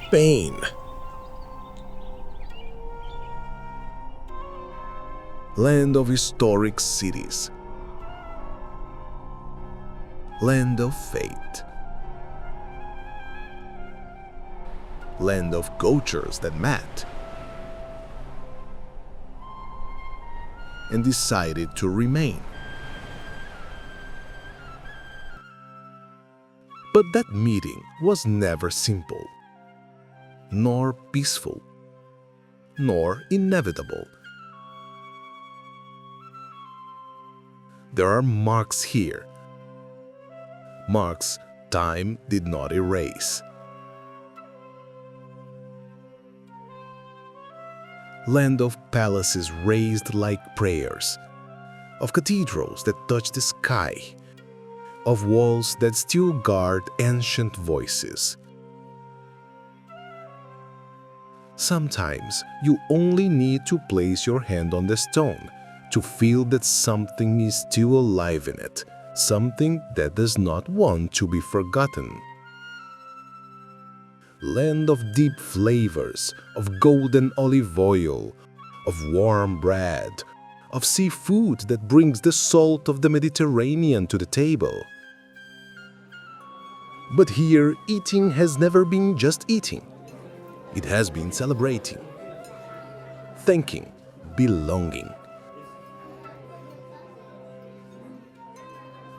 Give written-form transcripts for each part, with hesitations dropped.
Spain. Land of historic cities. Land of fate. Land of cultures that met and decided to remain. But that meeting was never simple, nor peaceful, nor inevitable. There are marks here, marks time did not erase. Land of palaces raised like prayers, of cathedrals that touch the sky, of walls that still guard ancient voices. Sometimes you only need to place your hand on the stone to feel that something is still alive in it, something that does not want to be forgotten. Land of deep flavors, of golden olive oil, of warm bread, of seafood that brings the salt of the Mediterranean to the table. But here, eating has never been just eating. It has been celebrating, thanking, belonging.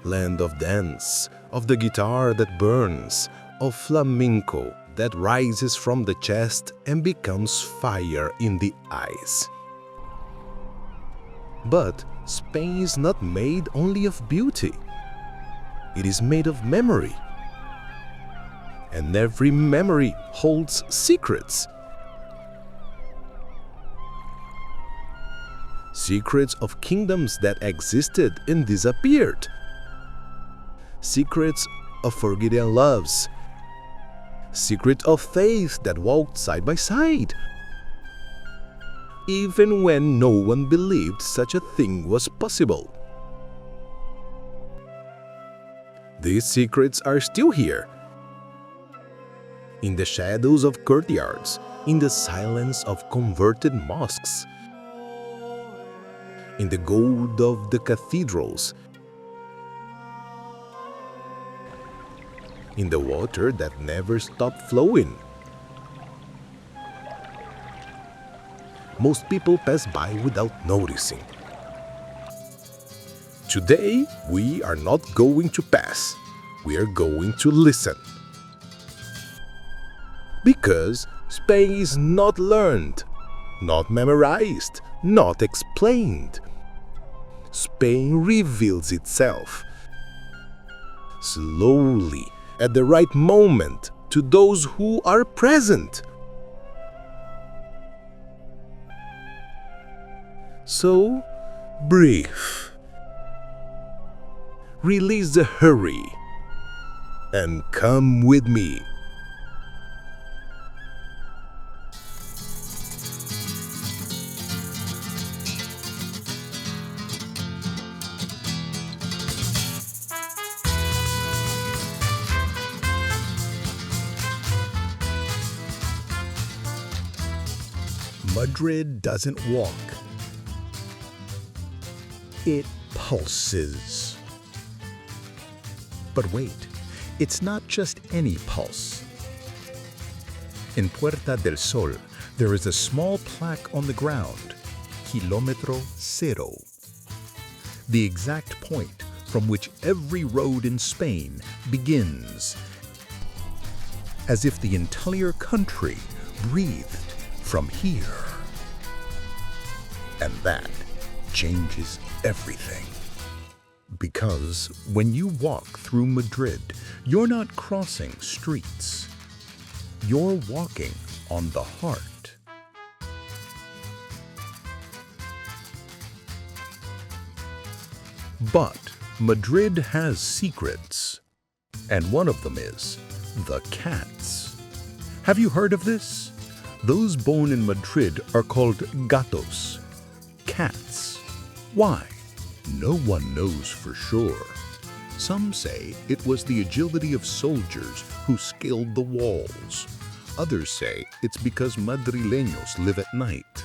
Land of dance, of the guitar that burns, of flamenco that rises from the chest and becomes fire in the eyes. But Spain is not made only of beauty. It is made of memory. And every memory holds secrets. Secrets of kingdoms that existed and disappeared. Secrets of forgotten loves. Secret of faith that walked side by side, even when no one believed such a thing was possible. These secrets are still here, in the shadows of courtyards, in the silence of converted mosques, in the gold of the cathedrals, in the water that never stopped flowing. Most people pass by without noticing. Today, we are not going to pass. We are going to listen. Because Spain is not learned, not memorized, not explained. Spain reveals itself slowly, at the right moment, to those who are present. So, breathe. Release the hurry and come with me. Madrid doesn't walk. It pulses. But wait, it's not just any pulse. In Puerta del Sol, there is a small plaque on the ground, Kilómetro Cero, the exact point from which every road in Spain begins, as if the entire country breathed from here. And that changes everything. Because when you walk through Madrid, you're not crossing streets. You're walking on the heart. But Madrid has secrets, and one of them is the cats. Have you heard of this? Those born in Madrid are called gatos, cats. Why? No one knows for sure. Some say it was the agility of soldiers who scaled the walls. Others say it's because Madrileños live at night.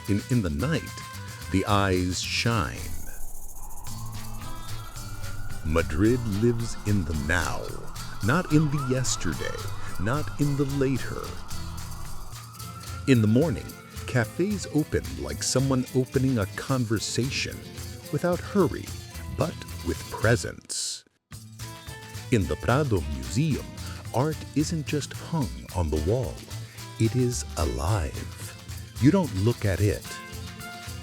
In the night, the eyes shine. Madrid lives in the now, not in the yesterday, not in the later. In the morning, cafes open like someone opening a conversation, without hurry, but with presence. In the Prado Museum, art isn't just hung on the wall, it is alive. You don't look at it,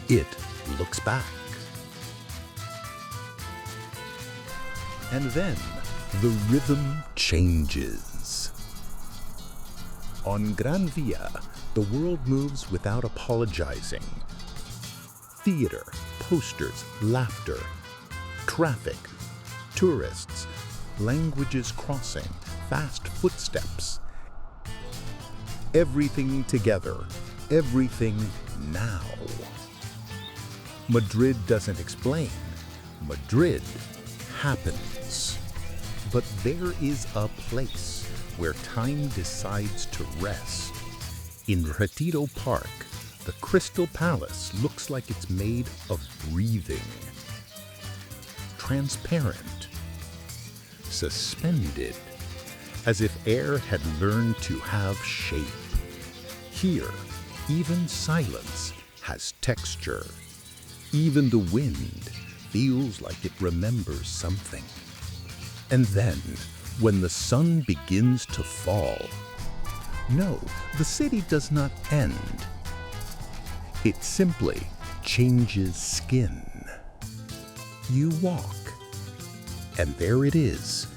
it looks back. And then the rhythm changes. On Gran Via, the world moves without apologizing. Theater, posters, laughter, traffic, tourists, languages crossing, fast footsteps. Everything together, everything now. Madrid doesn't explain. Madrid happens. But there is a place where time decides to rest. In Retiro Park, the Crystal Palace looks like it's made of breathing. Transparent, suspended, as if air had learned to have shape. Here, even silence has texture. Even the wind feels like it remembers something. And then, when the sun begins to fall, no, the city does not end. It simply changes skin. You walk, and there it is,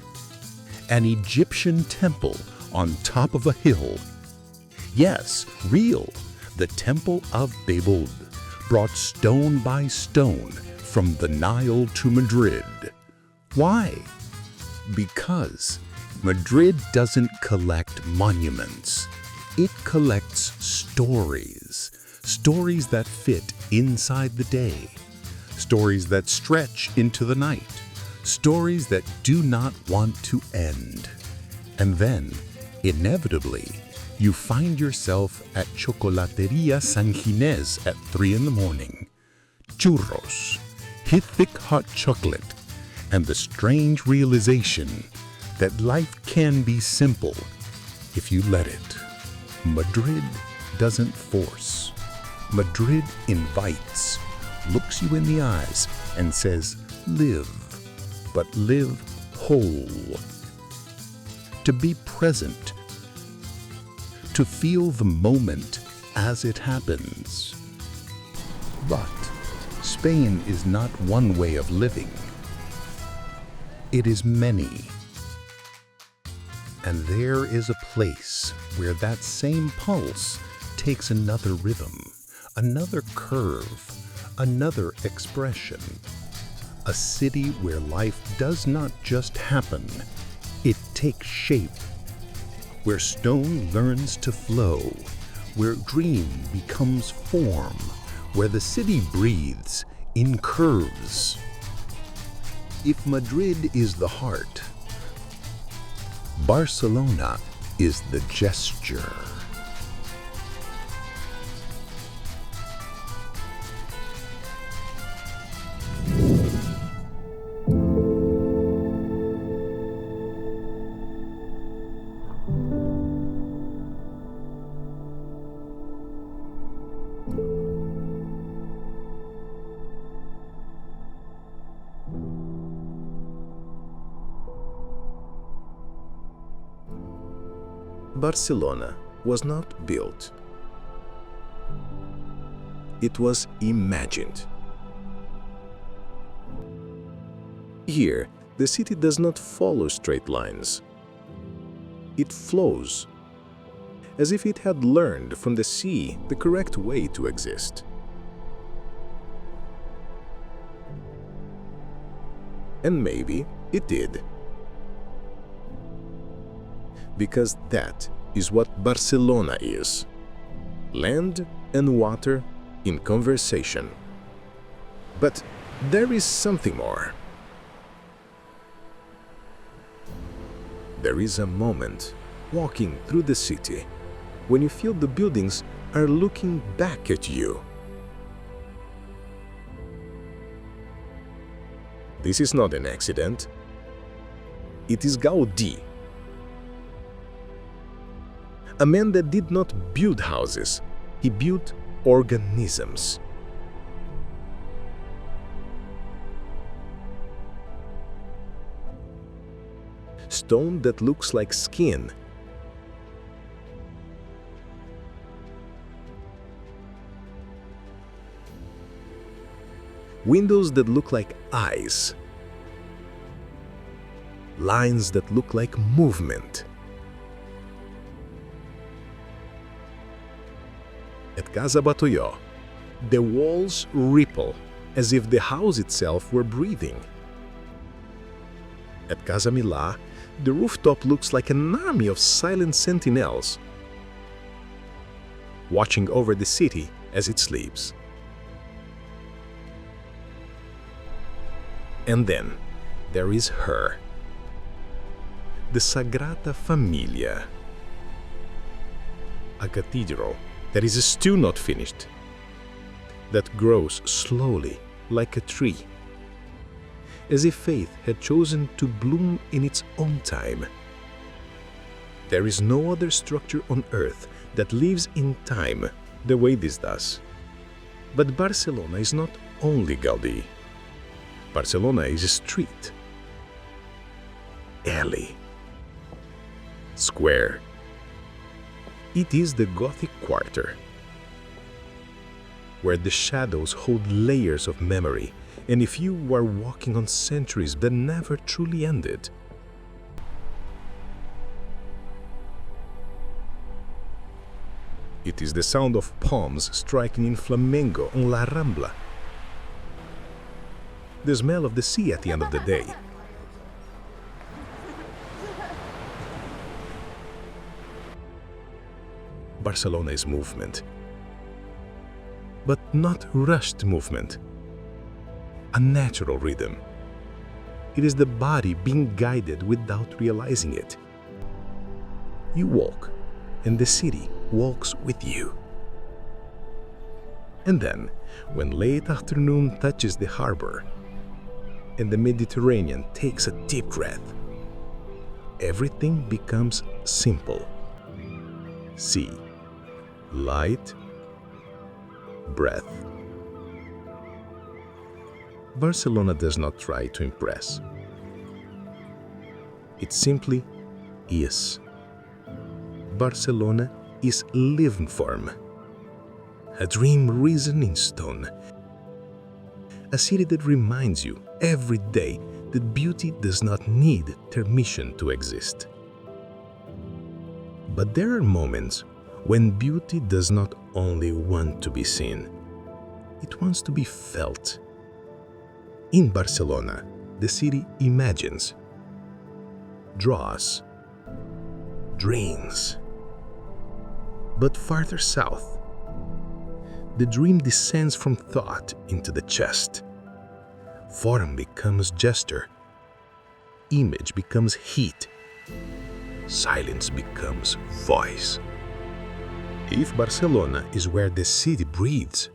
an Egyptian temple on top of a hill. Yes, real, the Temple of Babel, brought stone by stone from the Nile to Madrid. Why? Because Madrid doesn't collect monuments. It collects stories. Stories that fit inside the day. Stories that stretch into the night. Stories that do not want to end. And then, inevitably, you find yourself at Chocolateria San Ginés at 3 a.m. Churros, hit thick hot chocolate, and the strange realization that life can be simple if you let it. Madrid doesn't force. Madrid invites, looks you in the eyes, and says, live, but live whole. To be present, to feel the moment as it happens. But Spain is not one way of living. It is many. And there is a place where that same pulse takes another rhythm, another curve, another expression. A city where life does not just happen, it takes shape. Where stone learns to flow, where dream becomes form, where the city breathes in curves. If Madrid is the heart, Barcelona is the gesture. Barcelona was not built. It was imagined. Here, the city does not follow straight lines. It flows, as if it had learned from the sea the correct way to exist. And maybe it did. Because that is what Barcelona is. Land and water in conversation. But there is something more. There is a moment walking through the city when you feel the buildings are looking back at you. This is not an accident. It is Gaudí, a man that did not build houses, he built organisms. Stone that looks like skin. Windows that look like eyes. Lines that look like movement. At Casa Batoyó, the walls ripple as if the house itself were breathing. At Casa Milá, the rooftop looks like an army of silent sentinels watching over the city as it sleeps. And then there is her, the Sagrada Familia, a cathedral that is still not finished, that grows slowly like a tree, as if faith had chosen to bloom in its own time. There is no other structure on earth that lives in time the way this does. But Barcelona is not only Gaudí. Barcelona is a street, alley, square. It is the Gothic quarter, where the shadows hold layers of memory, and if you are walking on centuries that never truly ended. It is the sound of palms striking in flamenco on La Rambla, the smell of the sea at the end of the day. Barcelona is movement, but not rushed movement, a natural rhythm. It is the body being guided without realizing it. You walk, and the city walks with you. And then, when late afternoon touches the harbor, and the Mediterranean takes a deep breath, everything becomes simple. Sea, light, breath. Barcelona does not try to impress. It simply is. Barcelona is living form, a dream risen in stone, a city that reminds you every day that beauty does not need permission to exist. But there are moments when beauty does not only want to be seen, it wants to be felt. In Barcelona, the city imagines, draws, dreams. But farther south, the dream descends from thought into the chest. Form becomes gesture, image becomes heat, silence becomes voice. If Barcelona is where the city breathes,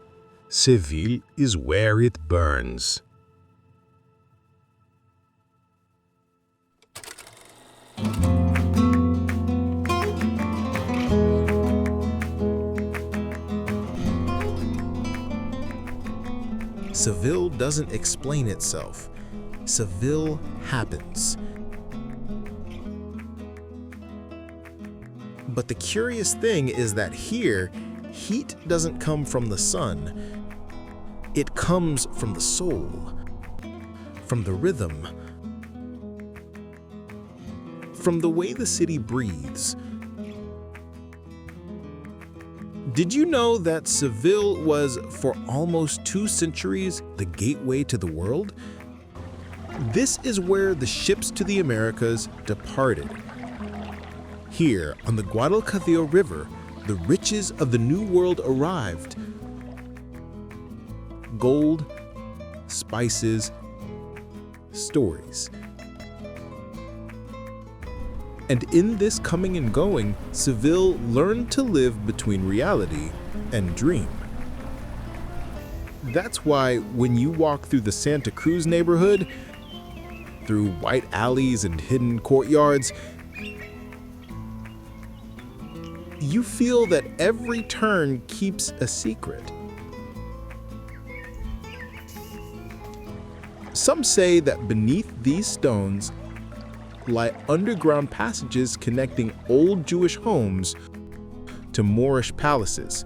Seville is where it burns. Seville doesn't explain itself. Seville happens. But the curious thing is that here, heat doesn't come from the sun. It comes from the soul, from the rhythm, from the way the city breathes. Did you know that Seville was, for almost 2 centuries, the gateway to the world? This is where the ships to the Americas departed. Here, on the Guadalquivir River, the riches of the New World arrived. Gold, spices, stories. And in this coming and going, Seville learned to live between reality and dream. That's why when you walk through the Santa Cruz neighborhood, through white alleys and hidden courtyards, you feel that every turn keeps a secret. Some say that beneath these stones lie underground passages connecting old Jewish homes to Moorish palaces.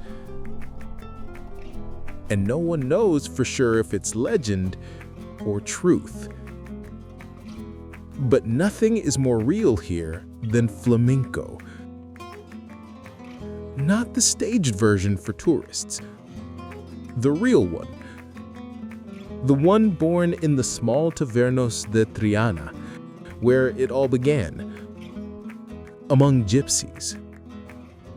And no one knows for sure if it's legend or truth. But nothing is more real here than flamenco. Not the staged version for tourists, the real one. The one born in the small tavernos de Triana, where it all began, among gypsies,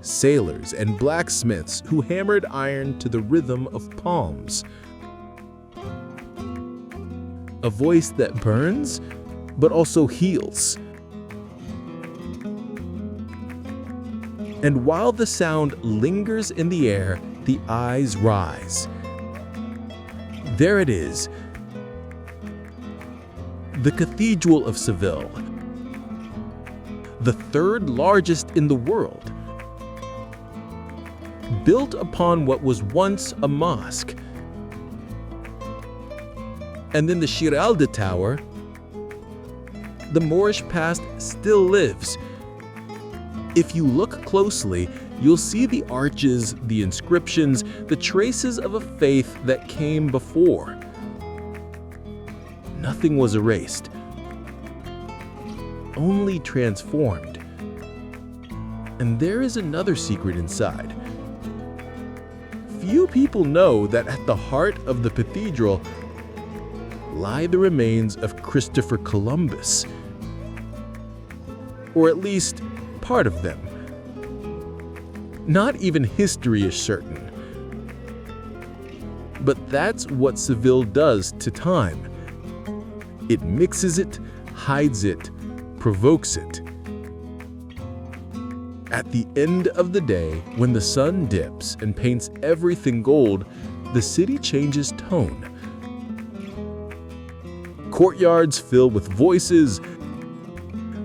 sailors, and blacksmiths who hammered iron to the rhythm of palms. A voice that burns, but also heals. And while the sound lingers in the air, the eyes rise. There it is, the Cathedral of Seville, the third largest in the world, built upon what was once a mosque. And then the Giralda Tower, the Moorish past still lives. If you look closely, you'll see the arches, the inscriptions, the traces of a faith that came before. Nothing was erased, only transformed. And there is another secret inside. Few people know that at the heart of the cathedral lie the remains of Christopher Columbus, or at least part of them. Not even history is certain. But that's what Seville does to time. It mixes it, hides it, provokes it. At the end of the day, when the sun dips and paints everything gold, the city changes tone. Courtyards fill with voices,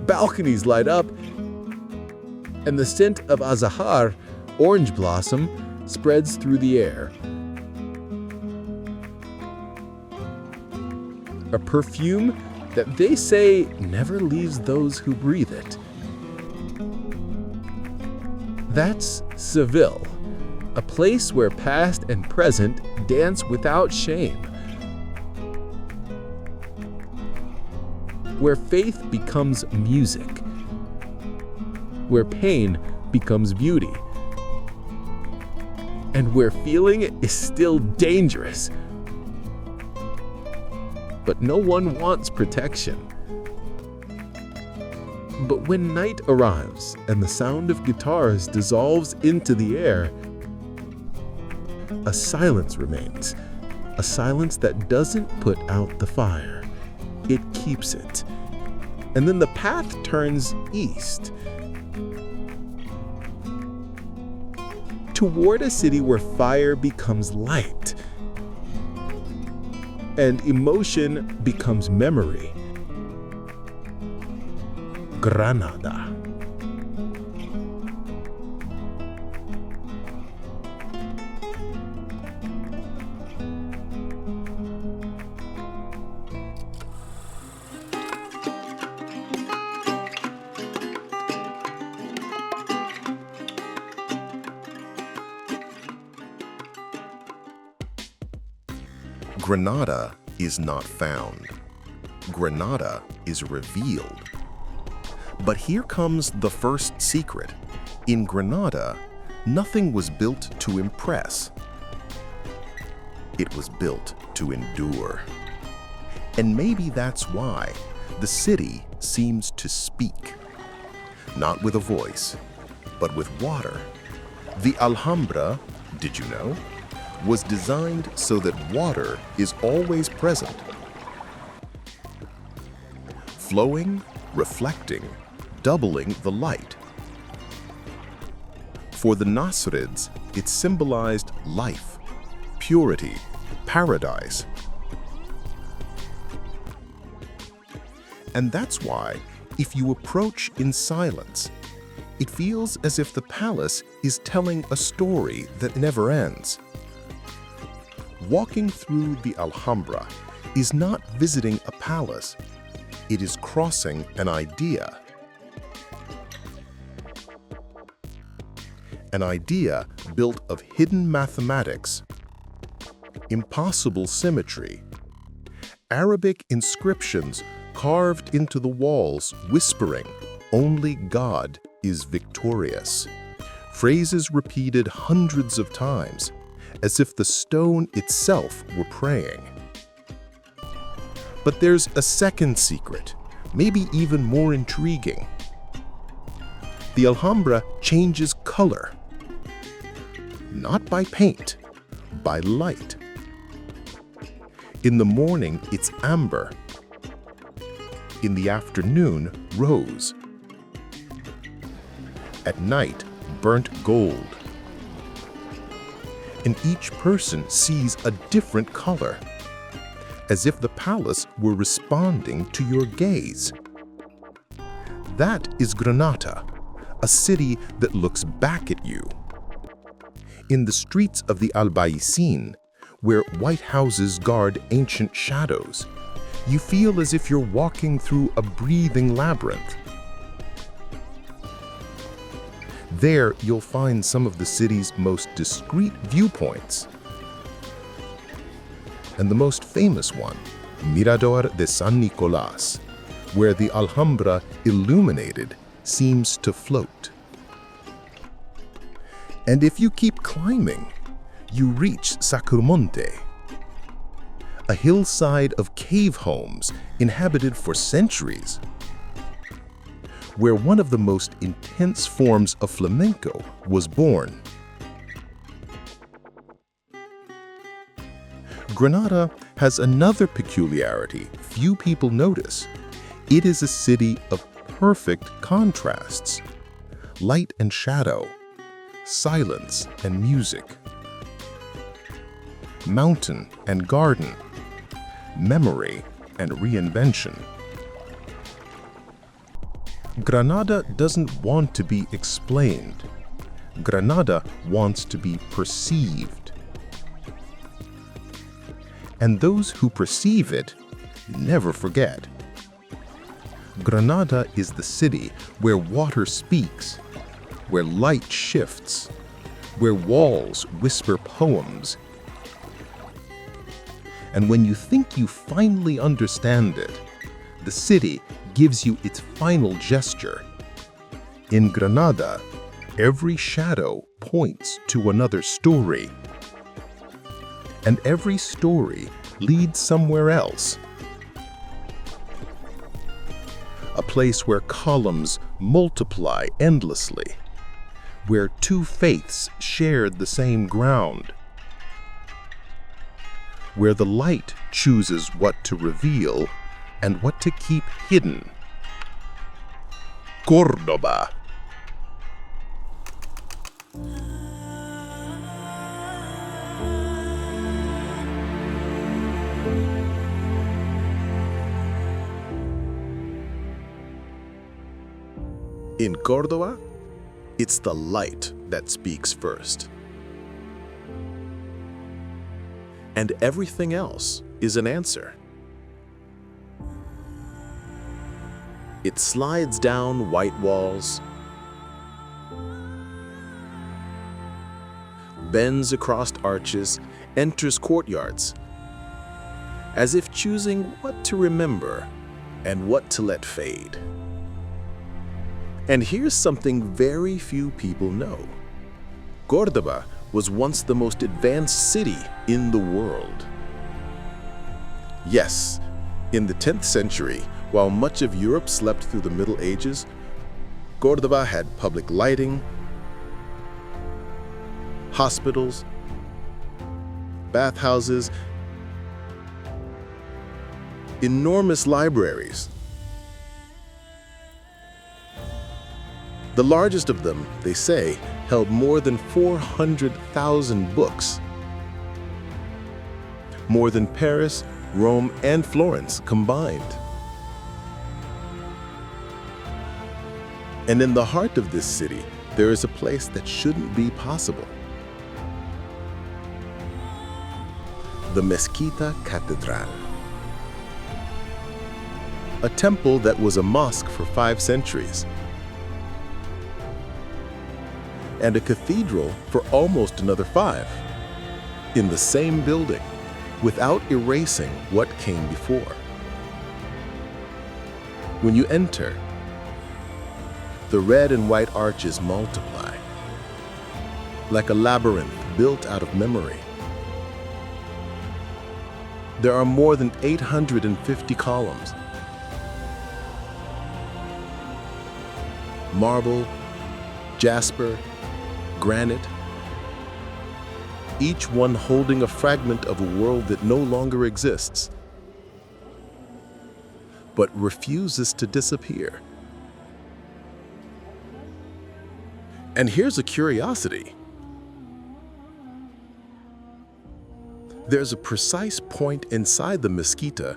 balconies light up, and the scent of azahar, orange blossom, spreads through the air. A perfume that they say never leaves those who breathe it. That's Seville, a place where past and present dance without shame. Where faith becomes music. Where pain becomes beauty. And where feeling is still dangerous. But no one wants protection. But when night arrives and the sound of guitars dissolves into the air, a silence remains. A silence that doesn't put out the fire. It keeps it. And then the path turns east, toward a city where fire becomes light and emotion becomes memory. Granada. Granada is not found. Granada is revealed. But here comes the first secret. In Granada, nothing was built to impress. It was built to endure. And maybe that's why the city seems to speak. Not with a voice, but with water. The Alhambra, did you know, was designed so that water is always present. Flowing, reflecting, doubling the light. For the Nasrids, it symbolized life, purity, paradise. And that's why, if you approach in silence, it feels as if the palace is telling a story that never ends. Walking through the Alhambra is not visiting a palace, it is crossing an idea. An idea built of hidden mathematics, impossible symmetry, Arabic inscriptions carved into the walls whispering, "Only God is victorious." Phrases repeated hundreds of times, as if the stone itself were praying. But there's a second secret, maybe even more intriguing. The Alhambra changes color. Not by paint, by light. In the morning, it's amber. In the afternoon, rose. At night, burnt gold. And each person sees a different color, as if the palace were responding to your gaze. That is Granada, a city that looks back at you. In the streets of the Albaicin, where white houses guard ancient shadows, you feel as if you're walking through a breathing labyrinth. There, you'll find some of the city's most discreet viewpoints. And the most famous one, Mirador de San Nicolás, where the Alhambra, illuminated, seems to float. And if you keep climbing, you reach Sacromonte, a hillside of cave homes inhabited for centuries, where one of the most intense forms of flamenco was born. Granada has another peculiarity few people notice. It is a city of perfect contrasts, light and shadow, silence and music, mountain and garden, memory and reinvention. Granada doesn't want to be explained. Granada wants to be perceived. And those who perceive it never forget. Granada is the city where water speaks, where light shifts, where walls whisper poems. And when you think you finally understand it, the city gives you its final gesture. In Granada, every shadow points to another story. And every story leads somewhere else. A place where columns multiply endlessly, where two faiths shared the same ground, where the light chooses what to reveal and what to keep hidden. Córdoba. In Córdoba, it's the light that speaks first. And everything else is an answer. It slides down white walls, bends across arches, enters courtyards, as if choosing what to remember and what to let fade. And here's something very few people know. Córdoba was once the most advanced city in the world. Yes, in the 10th century, while much of Europe slept through the Middle Ages, Córdoba had public lighting, hospitals, bathhouses, enormous libraries, The largest of them, they say, held more than 400,000 books. More than Paris, Rome, and Florence combined. And in the heart of this city, there is a place that shouldn't be possible. The Mezquita Catedral. A temple that was a mosque for 5 centuries. And a cathedral for almost another 5. In the same building, without erasing what came before. When you enter, the red and white arches multiply, like a labyrinth built out of memory. There are more than 850 columns. Marble, jasper, granite, each one holding a fragment of a world that no longer exists, but refuses to disappear. And here's a curiosity. There's a precise point inside the mezquita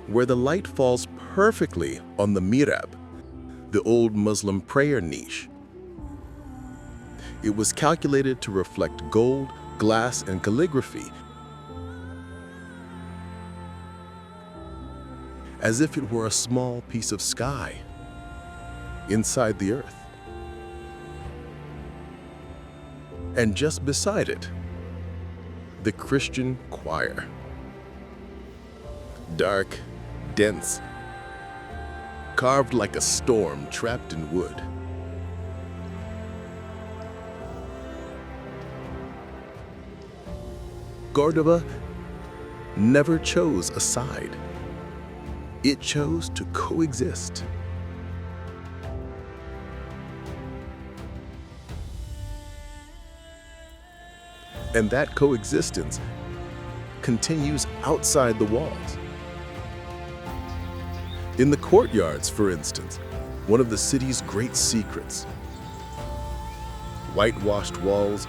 where the light falls perfectly on the mihrab, the old Muslim prayer niche. It was calculated to reflect gold, glass, and calligraphy, as if it were a small piece of sky inside the earth. And just beside it, the Christian choir. Dark, dense, carved like a storm trapped in wood. Córdoba never chose a side. It chose to coexist. And that coexistence continues outside the walls. In the courtyards, for instance, one of the city's great secrets. Whitewashed walls,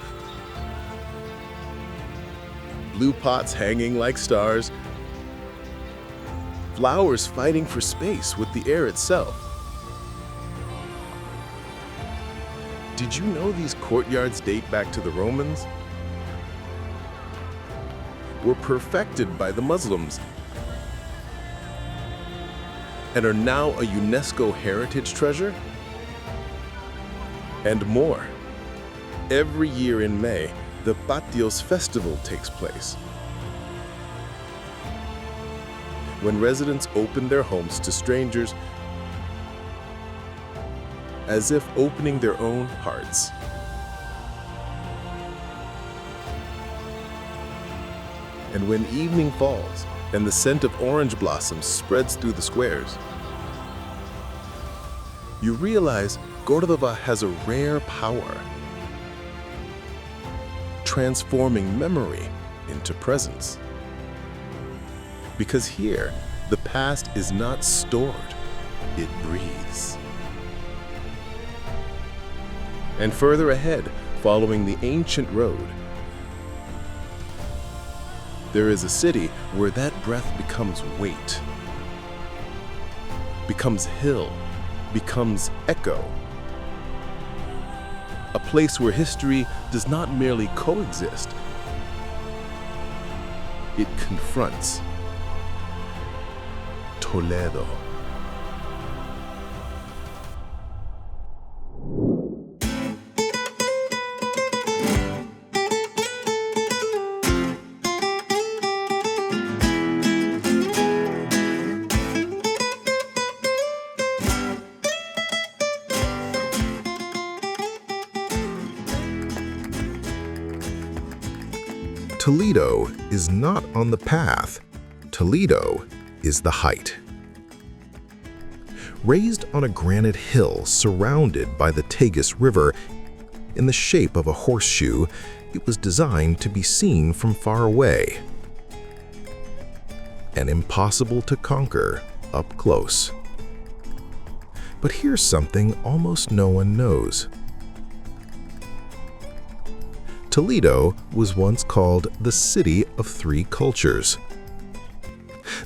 blue pots hanging like stars, flowers fighting for space with the air itself. Did you know these courtyards date back to the Romans? Were perfected by the Muslims and are now a UNESCO heritage treasure? And more. Every year in May, the Patios Festival takes place, when residents open their homes to strangers as if opening their own hearts. And when evening falls and the scent of orange blossoms spreads through the squares, you realize Córdoba has a rare power, transforming memory into presence. Because here, the past is not stored, it breathes. And further ahead, following the ancient road, there is a city where that breath becomes weight, becomes hill, becomes echo. A place where history does not merely coexist, it confronts. Toledo. Toledo is not on the path. Toledo is the height. Raised on a granite hill surrounded by the Tagus River in the shape of a horseshoe, it was designed to be seen from far away and impossible to conquer up close. But here's something almost no one knows. Toledo was once called the City of Three Cultures.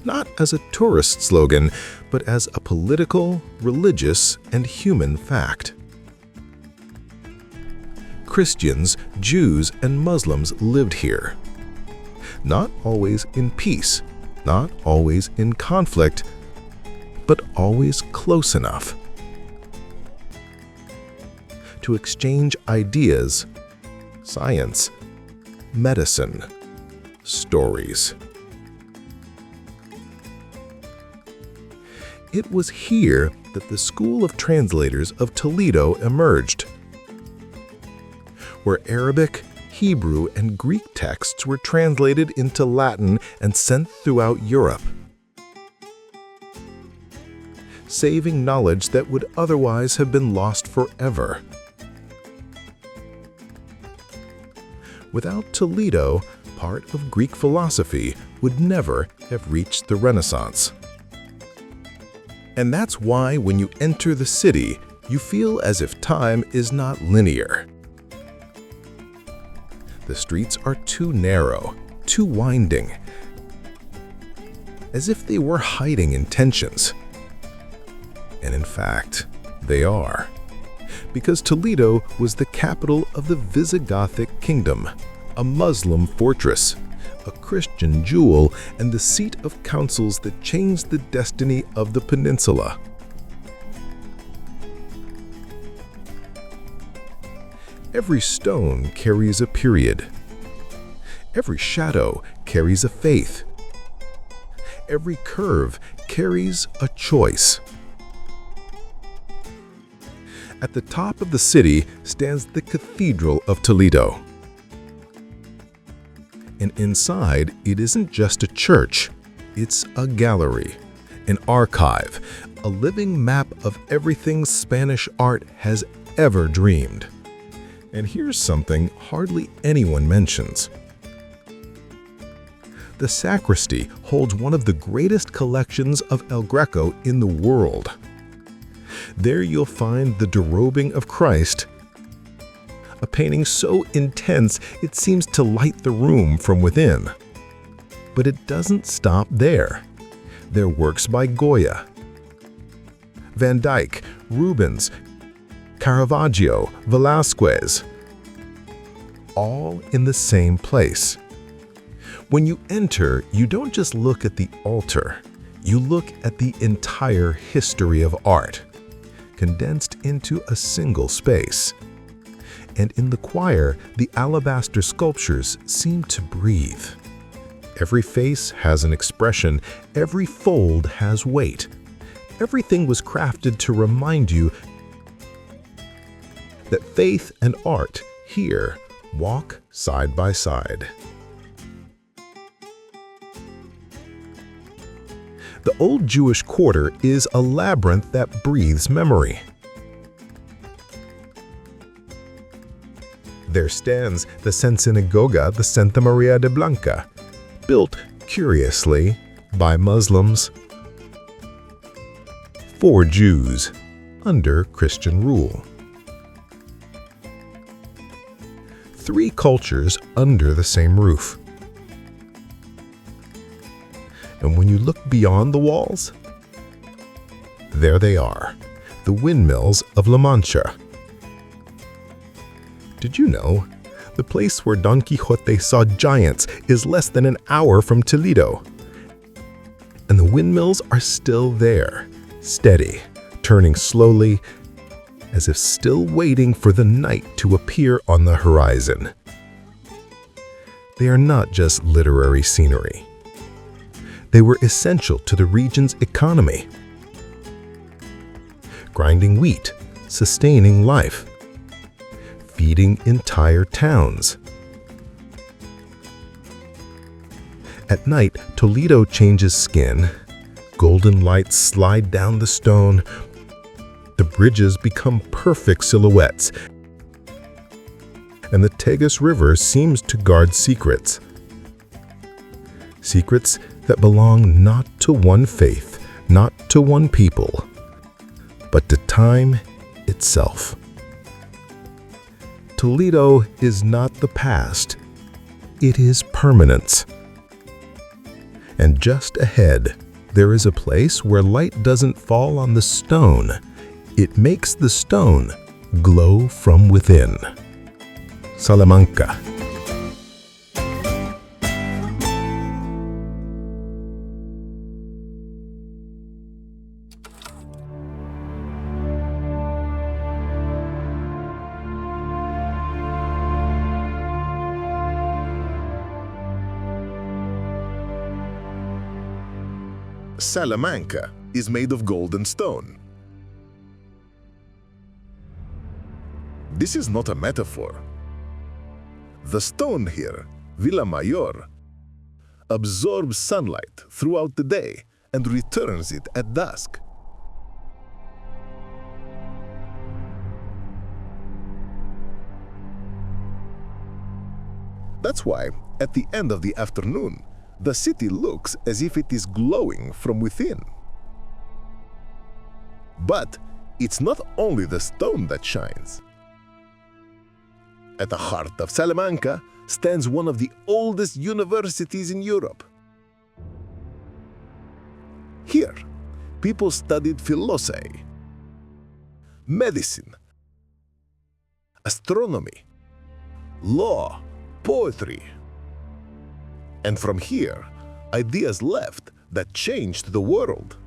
Not as a tourist slogan, but as a political, religious, and human fact. Christians, Jews, and Muslims lived here. Not always in peace, not always in conflict, but always close enough to exchange ideas, science, medicine, stories. It was here that the School of Translators of Toledo emerged, where Arabic, Hebrew, and Greek texts were translated into Latin and sent throughout Europe, saving knowledge that would otherwise have been lost forever. Without Toledo, part of Greek philosophy would never have reached the Renaissance. And that's why when you enter the city, you feel as if time is not linear. The streets are too narrow, too winding, as if they were hiding intentions. And in fact, they are. Because Toledo was the capital of the Visigothic kingdom, a Muslim fortress, a Christian jewel, and the seat of councils that changed the destiny of the peninsula. Every stone carries a period. Every shadow carries a faith. Every curve carries a choice. At the top of the city stands the Cathedral of Toledo. And inside, it isn't just a church, it's a gallery, an archive, a living map of everything Spanish art has ever dreamed. And here's something hardly anyone mentions. The sacristy holds one of the greatest collections of El Greco in the world. There you'll find the Derobing of Christ, a painting so intense it seems to light the room from within. But it doesn't stop there. There are works by Goya, Van Dyck, Rubens, Caravaggio, Velázquez, all in the same place. When you enter, you don't just look at the altar, you look at the entire history of art, condensed into a single space. And in the choir, the alabaster sculptures seem to breathe. Every face has an expression, every fold has weight. Everything was crafted to remind you that faith and art here walk side by side. The old Jewish quarter is a labyrinth that breathes memory. There stands the Synagoga de Santa Maria de Blanca, built, curiously, by Muslims for Jews under Christian rule. Three cultures under the same roof. And when you look beyond the walls, there they are, the windmills of La Mancha. Did you know the place where Don Quixote saw giants is less than an hour from Toledo? And the windmills are still there, steady, turning slowly, as if still waiting for the night to appear on the horizon. They are not just literary scenery. They were essential to the region's economy, grinding wheat, sustaining life, feeding entire towns. At night, Toledo changes skin. Golden lights slide down the stone. The bridges become perfect silhouettes. And the Tagus River seems to guard secrets. Secrets that belong not to one faith, not to one people, but to time itself. Toledo is not the past, it is permanence. And just ahead, there is a place where light doesn't fall on the stone. It makes the stone glow from within. Salamanca. Salamanca is made of gold and stone. This is not a metaphor. The stone here, Villa Mayor, absorbs sunlight throughout the day and returns it at dusk. That's why, at the end of the afternoon, the city looks as if it is glowing from within. But it's not only the stone that shines. At the heart of Salamanca stands one of the oldest universities in Europe. Here, people studied philosophy, medicine, astronomy, law, poetry. And from here, ideas left that changed the world.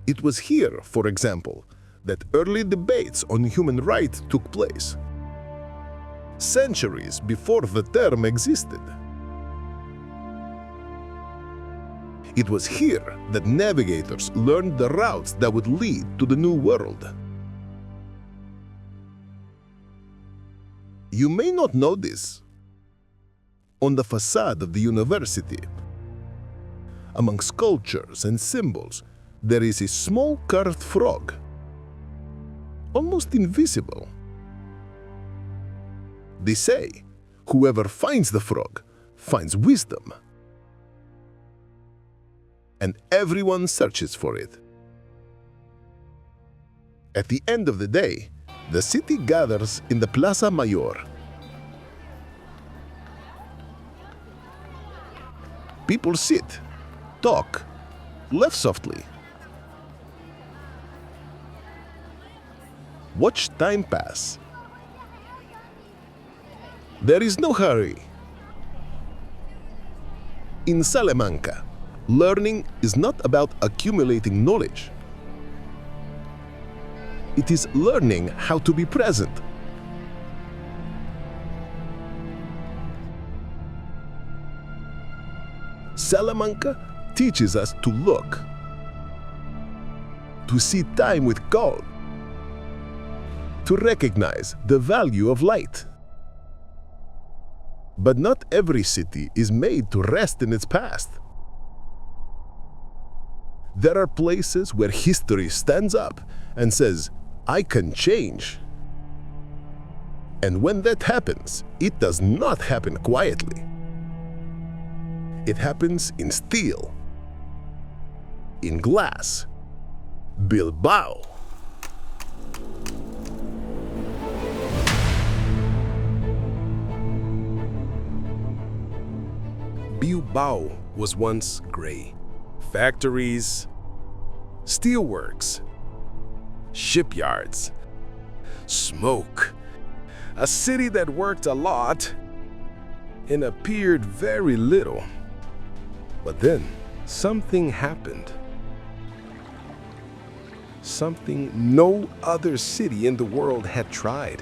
It was here, for example, that early debates on human rights took place, centuries before the term existed. It was here that navigators learned the routes that would lead to the New World. You may not know this. On the facade of the university, among sculptures and symbols, there is a small carved frog, almost invisible. They say, whoever finds the frog finds wisdom. And everyone searches for it. At the end of the day, the city gathers in the Plaza Mayor. People sit, talk, laugh softly. Watch time pass. There is no hurry. In Salamanca, learning is not about accumulating knowledge. It is learning how to be present. Salamanca teaches us to look, to see time with calm, to recognize the value of light. But not every city is made to rest in its past. There are places where history stands up and says, I can change. And when that happens, it does not happen quietly. It happens in steel, in glass. Bilbao. Bilbao was once gray. Factories, steelworks, shipyards, smoke. A city that worked a lot and appeared very little. But then something happened. Something no other city in the world had tried.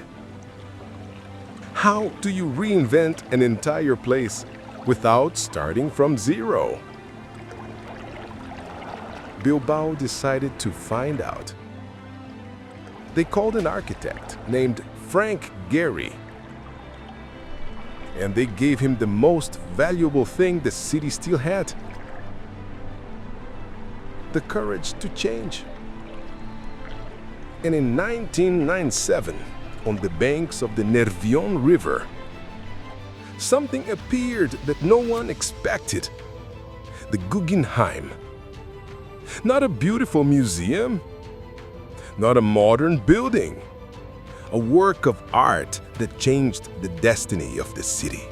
How do you reinvent an entire place without starting from zero? Bilbao decided to find out. They called an architect named Frank Gehry, and they gave him the most valuable thing the city still had: the courage to change. And in 1997, on the banks of the Nervión River, something appeared that no one expected: the Guggenheim. Not a beautiful museum, not a modern building, a work of art that changed the destiny of the city.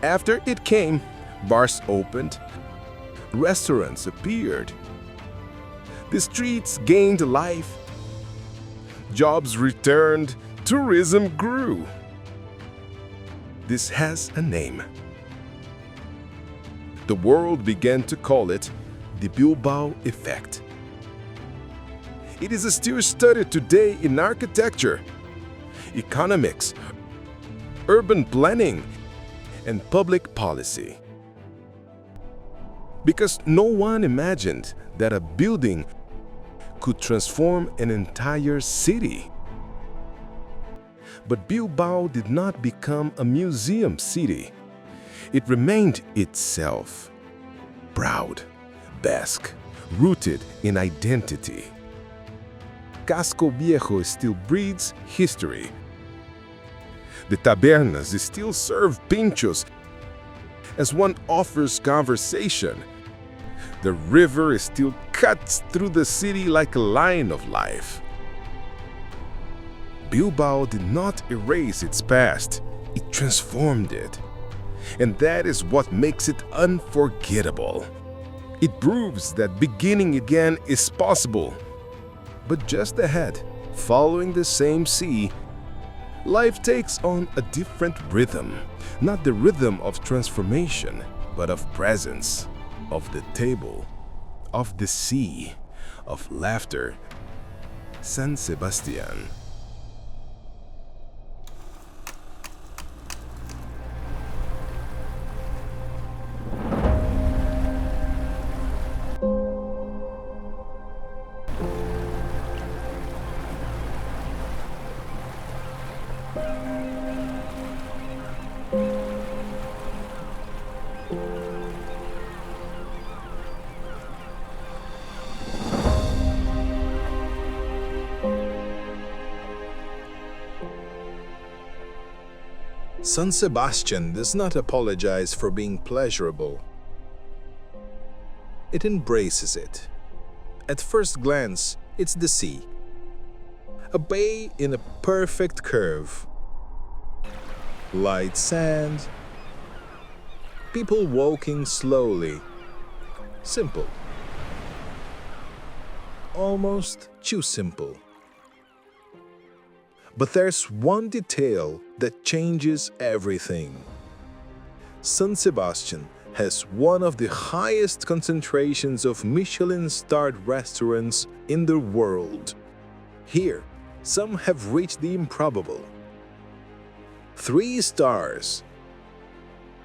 After it came, bars opened, restaurants appeared, the streets gained life, jobs returned, tourism grew. This has a name. The world began to call it the Bilbao effect. It is still studied today in architecture, economics, urban planning, and public policy. Because no one imagined that a building could transform an entire city. But Bilbao did not become a museum city. It remained itself, proud, Basque, rooted in identity. Casco Viejo still breathes history. The tabernas still serve pinchos as one offers conversation. The river still cuts through the city like a line of life. Bilbao did not erase its past, it transformed it. And that is what makes it unforgettable. It proves that beginning again is possible. But just ahead, following the same sea, life takes on a different rhythm. Not the rhythm of transformation, but of presence, of the table, of the sea, of laughter. San Sebastian. San Sebastian does not apologize for being pleasurable. It embraces it. At first glance, it's the sea. A bay in a perfect curve. Light sand. People walking slowly. Simple. Almost too simple. But there's one detail that changes everything. San Sebastian has one of the highest concentrations of Michelin-starred restaurants in the world. Here, some have reached the improbable. 3 stars,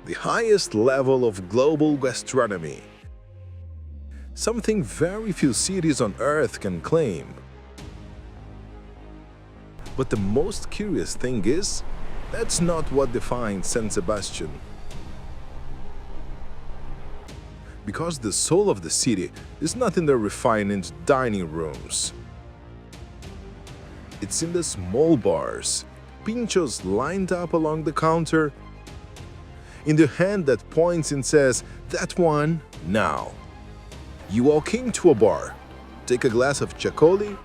the highest level of global gastronomy. Something very few cities on Earth can claim. But the most curious thing is, that's not what defines San Sebastian. Because the soul of the city is not in the refined dining rooms. It's in the small bars, pinchos lined up along the counter, in the hand that points and says, "That one, now." You walk into a bar, take a glass of chacoli,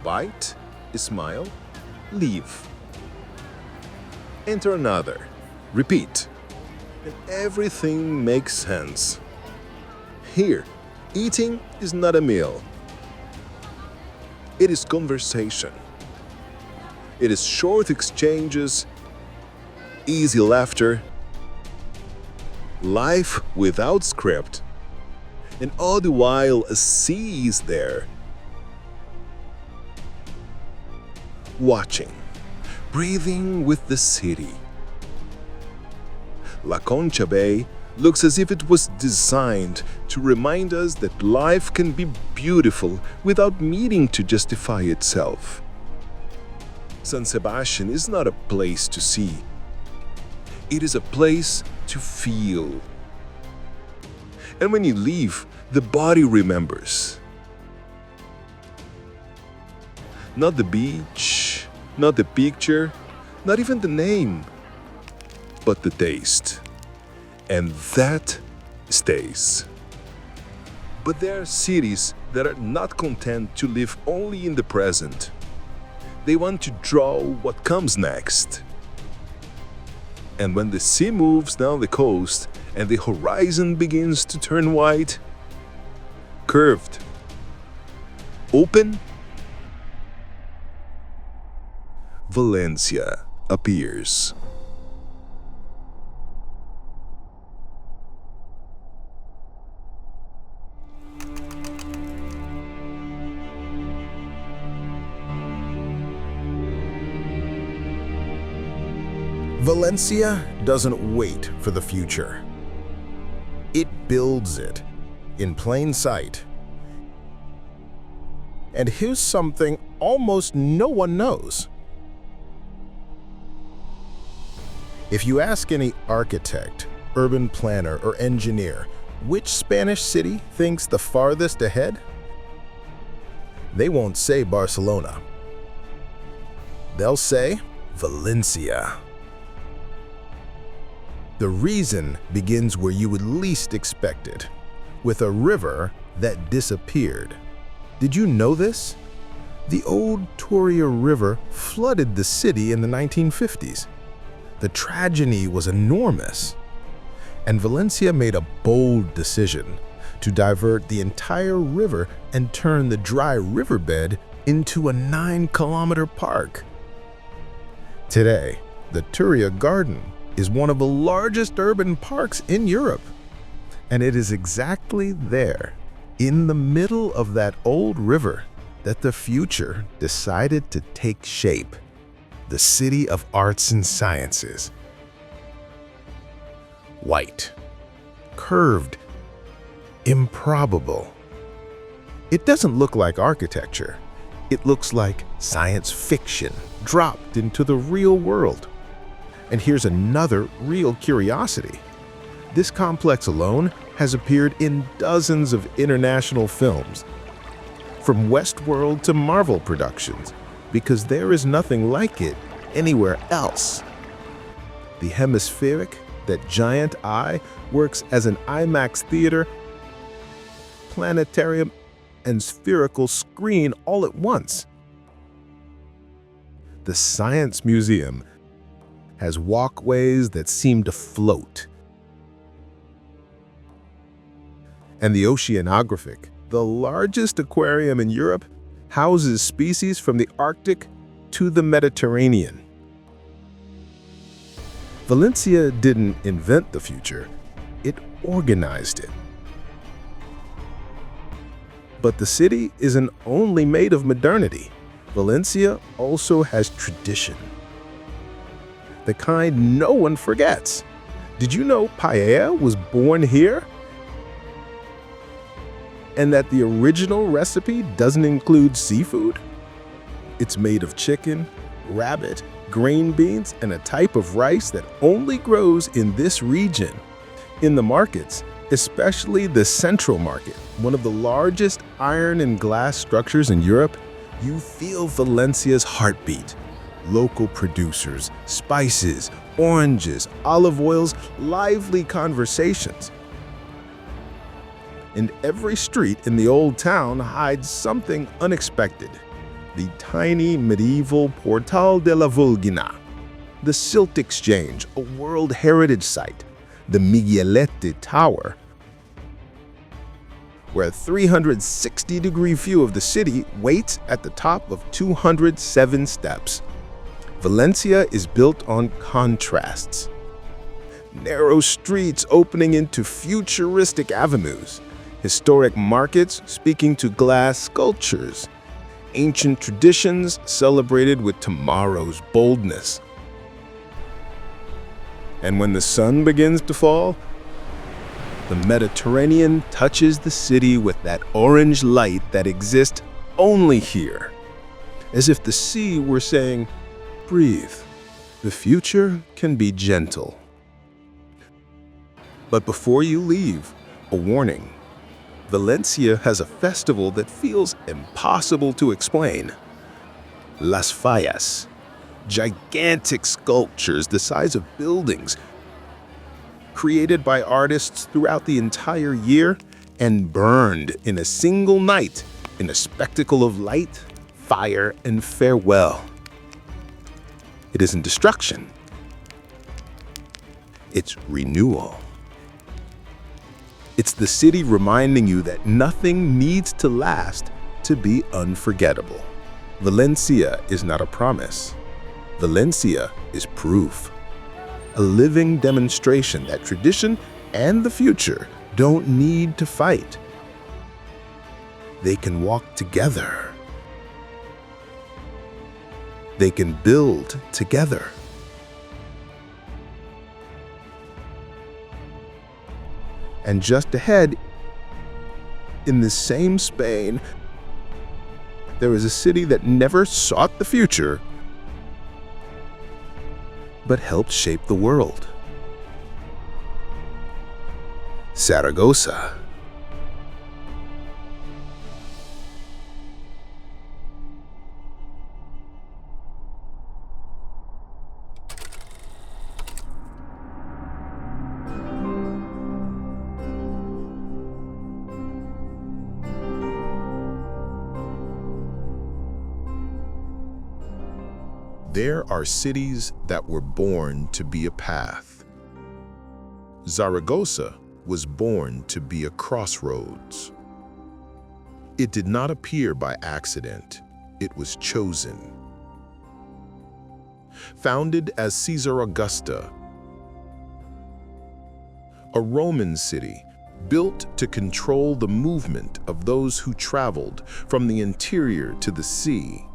bite, smile, leave. Enter another, repeat, and everything makes sense. Here, eating is not a meal. It is conversation. It is short exchanges, easy laughter, life without script, and all the while a sea is there. Watching, breathing with the city. La Concha Bay looks as if it was designed to remind us that life can be beautiful without needing to justify itself. San Sebastian is not a place to see. It is a place to feel. And when you leave, the body remembers. Not the beach, not the picture, not even the name, but the taste. And that stays. But there are cities that are not content to live only in the present. They want to draw what comes next. And when the sea moves down the coast and the horizon begins to turn white, curved, open, Valencia appears. Valencia doesn't wait for the future. It builds it in plain sight. And here's something almost no one knows. If you ask any architect, urban planner, or engineer which Spanish city thinks the farthest ahead, they won't say Barcelona. They'll say Valencia. The reason begins where you would least expect it, with a river that disappeared. Did you know this? The old Turia River flooded the city in the 1950s. The tragedy was enormous, and Valencia made a bold decision to divert the entire river and turn the dry riverbed into a 9-kilometer park. Today, the Turia Garden is one of the largest urban parks in Europe, and it is exactly there, in the middle of that old river, that the future decided to take shape. The city of arts and sciences. White, curved, improbable. It doesn't look like architecture. It looks like science fiction dropped into the real world. And here's another real curiosity. This complex alone has appeared in dozens of international films, from Westworld to Marvel productions, because there is nothing like it anywhere else. The hemispheric, that giant eye, works as an IMAX theater, planetarium, and spherical screen all at once. The Science Museum has walkways that seem to float. And the Oceanographic, the largest aquarium in Europe, houses species from the Arctic to the Mediterranean. Valencia didn't invent the future, it organized it. But the city isn't only made of modernity. Valencia also has tradition. The kind no one forgets. Did you know paella was born here? And that the original recipe doesn't include seafood? It's made of chicken, rabbit, green beans, and a type of rice that only grows in this region. In the markets, especially the Central Market, one of the largest iron and glass structures in Europe, you feel Valencia's heartbeat. Local producers, spices, oranges, olive oils, lively conversations. And every street in the old town hides something unexpected. The tiny medieval Portal de la Vulgina, the Silt Exchange, a World Heritage Site, the Miguelete Tower, where a 360-degree view of the city waits at the top of 207 steps. Valencia is built on contrasts. Narrow streets opening into futuristic avenues, historic markets speaking to glass sculptures, ancient traditions celebrated with tomorrow's boldness. And when the sun begins to fall, the Mediterranean touches the city with that orange light that exists only here, as if the sea were saying, "Breathe, the future can be gentle." But before you leave, a warning. Valencia has a festival that feels impossible to explain. Las Fallas, gigantic sculptures the size of buildings, created by artists throughout the entire year and burned in a single night in a spectacle of light, fire, and farewell. It isn't destruction. It's renewal. It's the city reminding you that nothing needs to last to be unforgettable. Valencia is not a promise. Valencia is proof. A living demonstration that tradition and the future don't need to fight. They can walk together. They can build together. And just ahead, in the same Spain, there is a city that never sought the future, but helped shape the world. Zaragoza. There are cities that were born to be a path. Zaragoza was born to be a crossroads. It did not appear by accident. It was chosen. Founded as Caesar Augusta, a Roman city built to control the movement of those who traveled from the interior to the sea,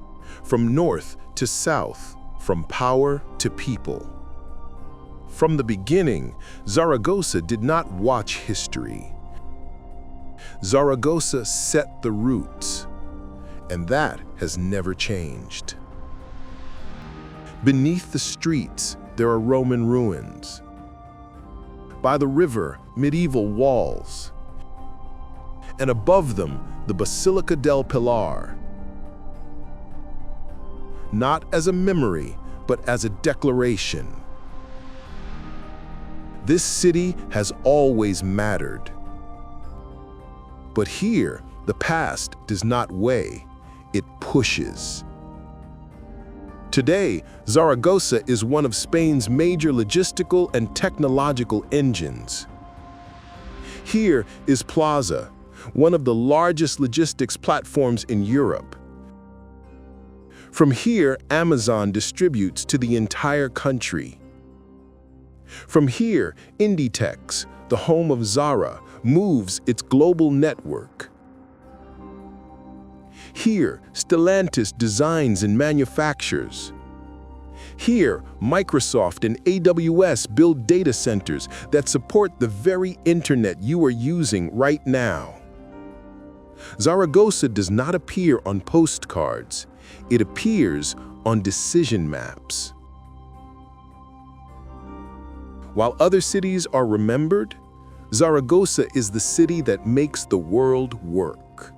from north to south, from power to people. From the beginning, Zaragoza did not watch history. Zaragoza set the roots, and that has never changed. Beneath the streets, there are Roman ruins. By the river, medieval walls. And above them, the Basilica del Pilar. Not as a memory, but as a declaration. This city has always mattered. But here, the past does not weigh, it pushes. Today, Zaragoza is one of Spain's major logistical and technological engines. Here is Plaza, one of the largest logistics platforms in Europe. From here, Amazon distributes to the entire country. From here, Inditex, the home of Zara, moves its global network. Here, Stellantis designs and manufactures. Here, Microsoft and AWS build data centers that support the very internet you are using right now. Zaragoza does not appear on postcards. It appears on decision maps. While other cities are remembered, Zaragoza is the city that makes the world work.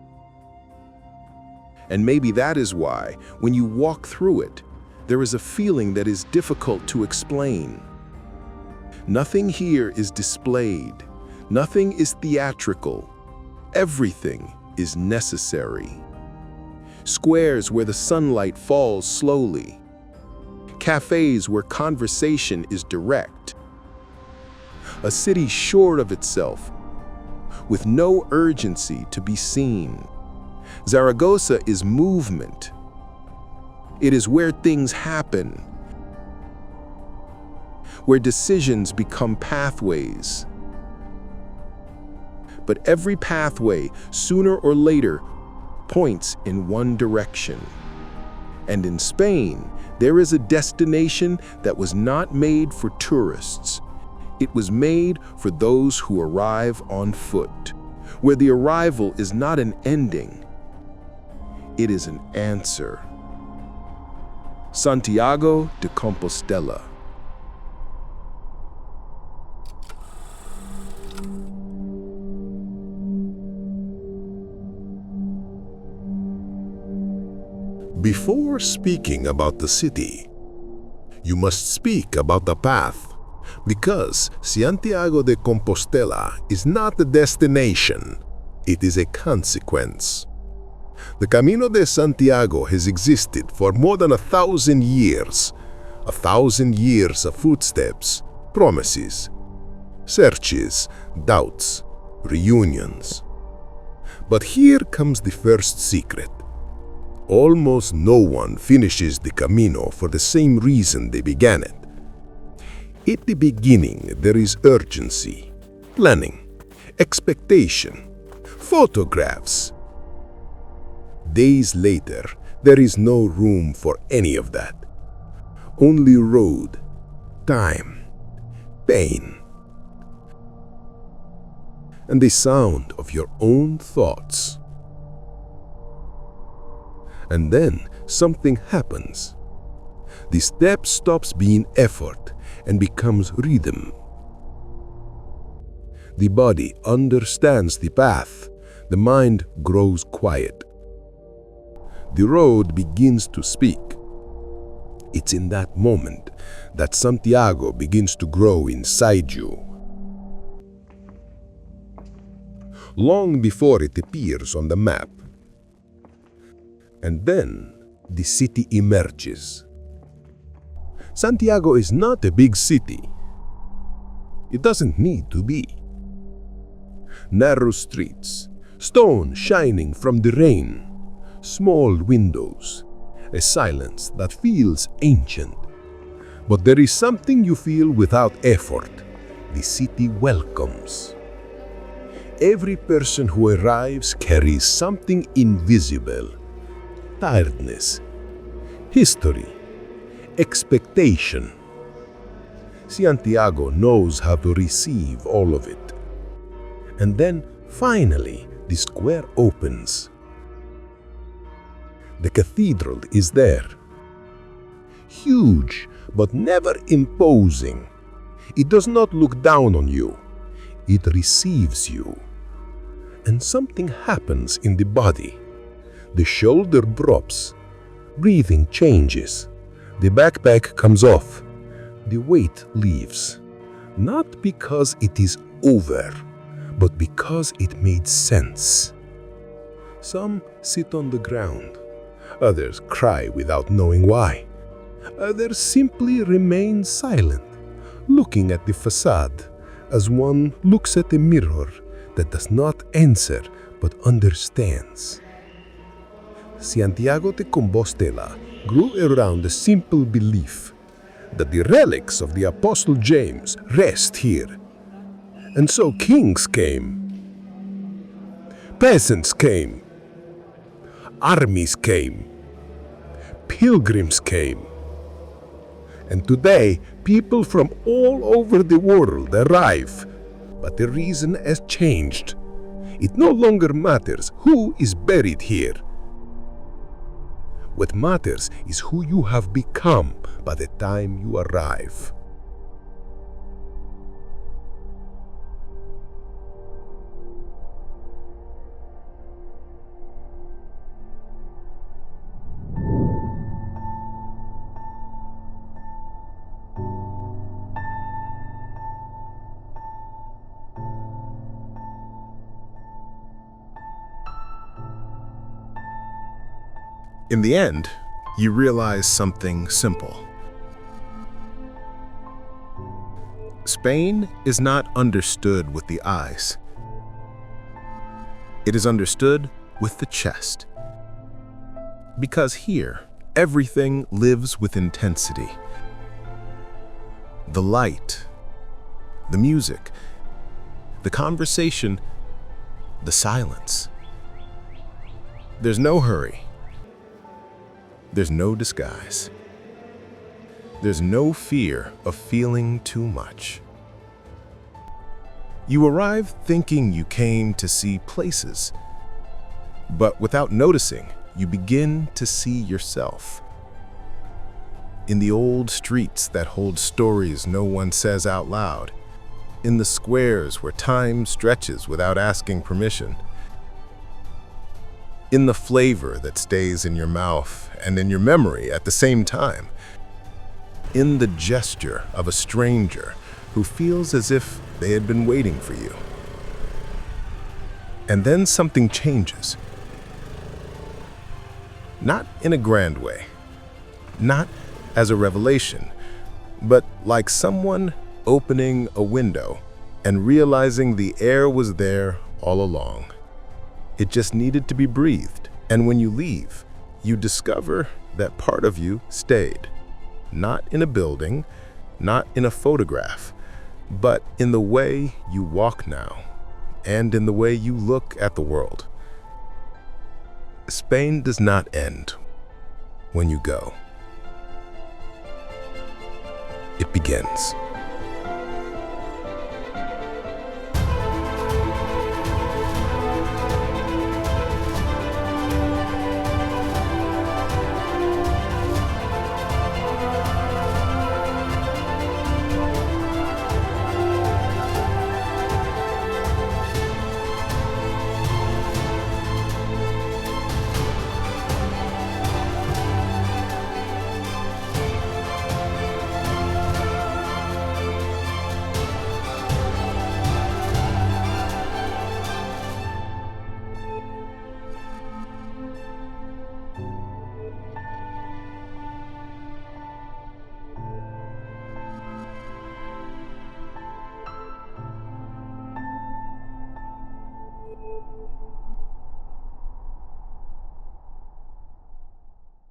And maybe that is why, when you walk through it, there is a feeling that is difficult to explain. Nothing here is displayed. Nothing is theatrical. Everything is necessary. Squares where the sunlight falls slowly. Cafes where conversation is direct. A city short of itself, with no urgency to be seen. Zaragoza is movement. It is where things happen, where decisions become pathways. But every pathway, sooner or later, points in one direction. And in Spain, there is a destination that was not made for tourists. It was made for those who arrive on foot, where the arrival is not an ending, it is an answer. Santiago de Compostela. Before speaking about the city, you must speak about the path, because Santiago de Compostela is not the destination, It is a consequence. The Camino de Santiago has existed for more than 1,000 years. 1,000 years of footsteps, promises, searches, doubts, reunions. But here comes the first secret. Almost no one finishes the Camino for the same reason they began it. At the beginning, there is urgency, planning, expectation, photographs. Days later, there is no room for any of that. Only road, time, pain, and the sound of your own thoughts. And then something happens. The step stops being effort and becomes rhythm. The body understands the path. The mind grows quiet. The road begins to speak. It's in that moment that Santiago begins to grow inside you. Long before it appears on the map. And then the city emerges. Santiago is not a big city. It doesn't need to be. Narrow streets, stone shining from the rain, small windows, a silence that feels ancient. But there is something you feel without effort. The city welcomes. Every person who arrives carries something invisible. Tiredness, history, expectation. Santiago knows how to receive all of it. And then, finally, the square opens. The cathedral is there. Huge, but never imposing. It does not look down on you. It receives you. And something happens in the body. The shoulder drops. Breathing changes. The backpack comes off. The weight leaves. Not because it is over, but because it made sense. Some sit on the ground. Others cry without knowing why. Others simply remain silent, looking at the facade as one looks at a mirror that does not answer but understands. Santiago de Compostela grew around the simple belief that the relics of the Apostle James rest here. And so kings came, peasants came, armies came, pilgrims came. And today, people from all over the world arrive, but the reason has changed. It no longer matters who is buried here. What matters is who you have become by the time you arrive. In the end, you realize something simple. Spain is not understood with the eyes. It is understood with the chest. Because here, everything lives with intensity. The light, the music, the conversation, the silence. There's no hurry. There's no disguise. There's no fear of feeling too much. You arrive thinking you came to see places, but without noticing, you begin to see yourself. In the old streets that hold stories no one says out loud, in the squares where time stretches without asking permission, in the flavor that stays in your mouth and in your memory at the same time, in the gesture of a stranger who feels as if they had been waiting for you. And then something changes. Not in a grand way, not as a revelation, but like someone opening a window and realizing the air was there all along. It just needed to be breathed. And when you leave, you discover that part of you stayed. Not in a building, not in a photograph, but in the way you walk now, and in the way you look at the world. Spain does not end when you go. It begins.